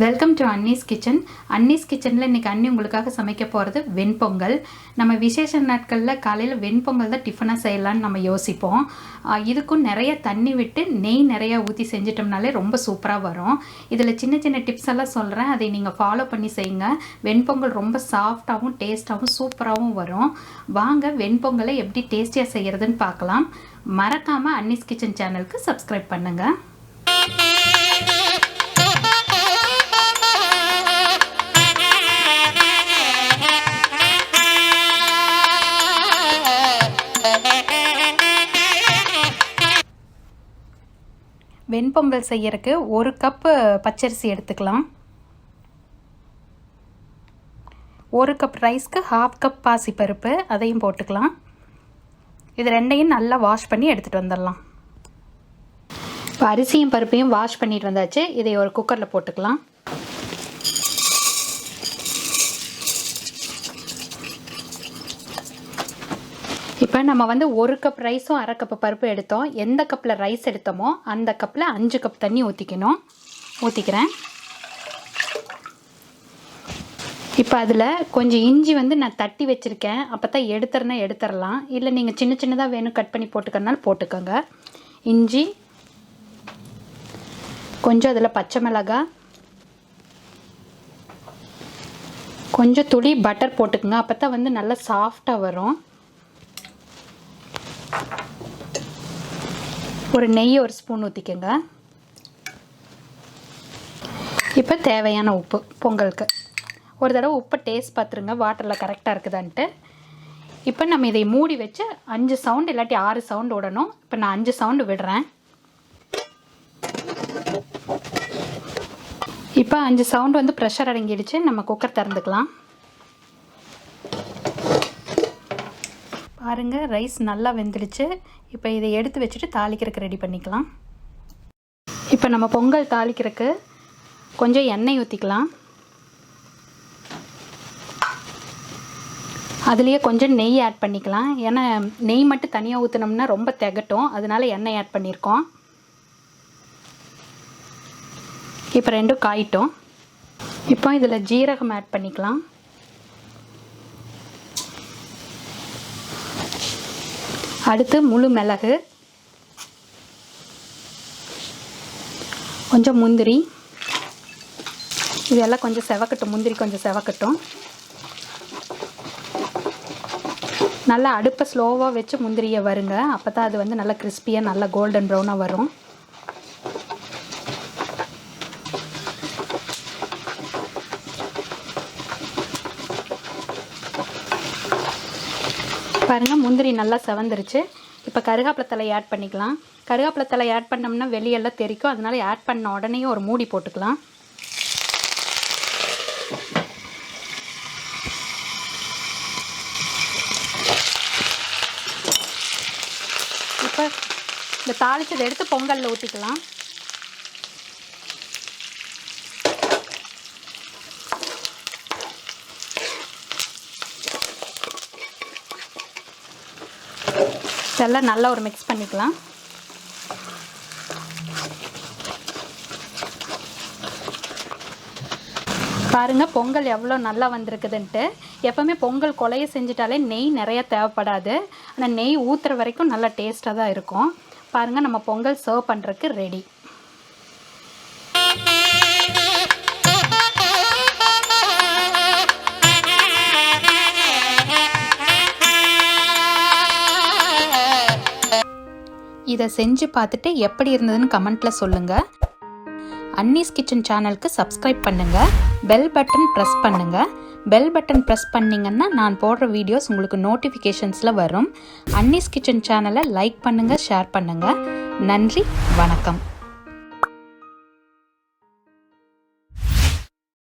Welcome to Annie's kitchen. Annie's கிச்சனில் இன்றைக்கி அண்ணி உங்களுக்காக சமைக்க போகிறது வெண்பொங்கல். நம்ம விசேஷ நாட்களில் காலையில் வெண்பொங்கல் தான் டிஃபனாக செய்யலான்னு நம்ம யோசிப்போம். இதுக்கும் நிறைய தண்ணி விட்டு நெய் நிறையா ஊற்றி செஞ்சிட்டோம்னாலே ரொம்ப சூப்பராக வரும். இதில் சின்ன சின்ன டிப்ஸ் எல்லாம் சொல்கிறேன், அதை நீங்கள் ஃபாலோ பண்ணி செய்யுங்க. வெண்பொங்கல் ரொம்ப சாஃப்டாகவும் டேஸ்ட்டாகவும் சூப்பராகவும் வரும். வாங்க வெண்பொங்கலை எப்படி டேஸ்டியாக செய்கிறதுன்னு பார்க்கலாம். மறக்காமல் அன்னீஸ் கிச்சன் சேனலுக்கு சப்ஸ்கிரைப் பண்ணுங்கள். வெண்பொங்கல் செய்யறதுக்கு 1 கப்பு பச்சரிசி எடுத்துக்கலாம். 1 கப் ரைஸ்க்கு 1/2 கப் பாசிப்பருப்பு, அதையும் போட்டுக்கலாம். இது ரெண்டையும் நல்லா வாஷ் பண்ணி எடுத்துகிட்டு வந்துடலாம். இப்போ அரிசியும் பருப்பையும் வாஷ் பண்ணிட்டு வந்தாச்சு. இதை ஒரு குக்கரில் போட்டுக்கலாம். இப்போ நம்ம 1 கப் ரைஸும் 1/2 கப் பருப்பு எடுத்தோம். எந்த கப்பில் ரைஸ் எடுத்தோமோ அந்த கப்பில் 5 கப் தண்ணி ஊற்றிக்கிறேன். இப்போ அதில் கொஞ்சம் இஞ்சி நான் தட்டி வச்சுருக்கேன். அப்போ தான் எடுத்துடலாம். இல்லை நீங்கள் சின்ன சின்னதாக வேணும் கட் பண்ணி போட்டுக்கறனால போட்டுக்கோங்க. இஞ்சி கொஞ்சம், அதில் பச்சை மிளகாய் கொஞ்சம், துளி பட்டர் போட்டுக்கோங்க. அப்போ தான் நல்லா சாஃப்டாக வரும். ஒரு நெய் 1 ஸ்பூன் ஊற்றிக்கோங்க. இப்போ தேவையான உப்பு பொங்கலுக்கு. ஒரு தடவை உப்பை டேஸ்ட் பார்த்துருங்க, வாட்டரில் கரெக்டாக இருக்குதான்ட்டு. இப்போ நம்ம இதை மூடி வச்சு 5 சவுண்டு இல்லாட்டி 6 சவுண்டு விடணும். இப்போ நான் 5 சவுண்டு விடுறேன். இப்போ 5 சவுண்டு ப்ரெஷர் அடங்கிடுச்சு. நம்ம குக்கர் திறந்துக்கலாம். பாருங்கள், ரைஸ் நல்லா வெந்துடுச்சு. இப்போ இதை எடுத்து வச்சுட்டு தாளிக்கிறதுக்கு ரெடி பண்ணிக்கலாம். இப்போ நம்ம பொங்கல் தாளிக்கிறதுக்கு கொஞ்சம் எண்ணெய் ஊற்றிக்கலாம். அதுலேயே கொஞ்சம் நெய் ஆட் பண்ணிக்கலாம். ஏன்னா நெய் மட்டும் தனியாக ஊற்றினோம்னா ரொம்ப திகட்டும், அதனால எண்ணெய் ஆட் பண்ணியிருக்கோம். இப்போ ரெண்டும் காயிட்டோம். இப்போ இதில் ஜீரகம் ஆட் பண்ணிக்கலாம். அடுத்து முழு மிளகு, கொஞ்சம் முந்திரி, இதெல்லாம் கொஞ்சம் செவக்கட்டும். முந்திரி கொஞ்சம் செவக்கட்டும். நல்லா அடுப்பை ஸ்லோவாக வச்சு முந்திரியை வருங்க. அப்போ தான் அது நல்லா கிறிஸ்பியாக நல்லா கோல்டன் ப்ரௌனாக வரும். பாருங்கள், முந்திரி நல்லா செவந்துருச்சு. இப்போ கருவேப்பிலை தழை ஆட் பண்ணிக்கலாம். கருவேப்பிலை தழை ஆட் பண்ணோம்னா வெளியெல்லாம் தெரிக்கும், அதனால ஆட் பண்ண உடனே ஒரு மூடி போட்டுக்கலாம். இப்போ இந்த தாளிச்சதை எடுத்து பொங்கலில் ஊற்றிக்கலாம். இதெல்லாம் நல்லா ஒரு மிக்ஸ் பண்ணிக்கலாம். பாருங்கள், பொங்கல் எவ்வளோ நல்லா வந்திருக்குதுன்ட்டு. எப்போவுமே பொங்கல் கொலையை செஞ்சிட்டாலே நெய் நிறையா தேவைப்படாது. ஆனால் நெய் ஊற்றுற வரைக்கும் நல்லா டேஸ்ட்டாக தான் இருக்கும். பாருங்கள், நம்ம பொங்கல் சர்வ் பண்ணுறதுக்கு ரெடி. இதை செஞ்சு பார்த்துட்டு எப்படி இருந்ததுன்னு கமெண்ட்டில் சொல்லுங்கள். அன்னீஸ் கிச்சன் சேனலுக்கு சப்ஸ்கிரைப் பண்ணுங்கள். பெல் பட்டன் ப்ரெஸ் பண்ணுங்கள். பெல் பட்டன் ப்ரெஸ் பண்ணிங்கன்னா நான் போடுற வீடியோஸ் உங்களுக்கு நோட்டிஃபிகேஷன்ஸில் வரும். அன்னீஸ் கிச்சன் சேனலை லைக் பண்ணுங்கள், ஷேர் பண்ணுங்கள். நன்றி, வணக்கம்.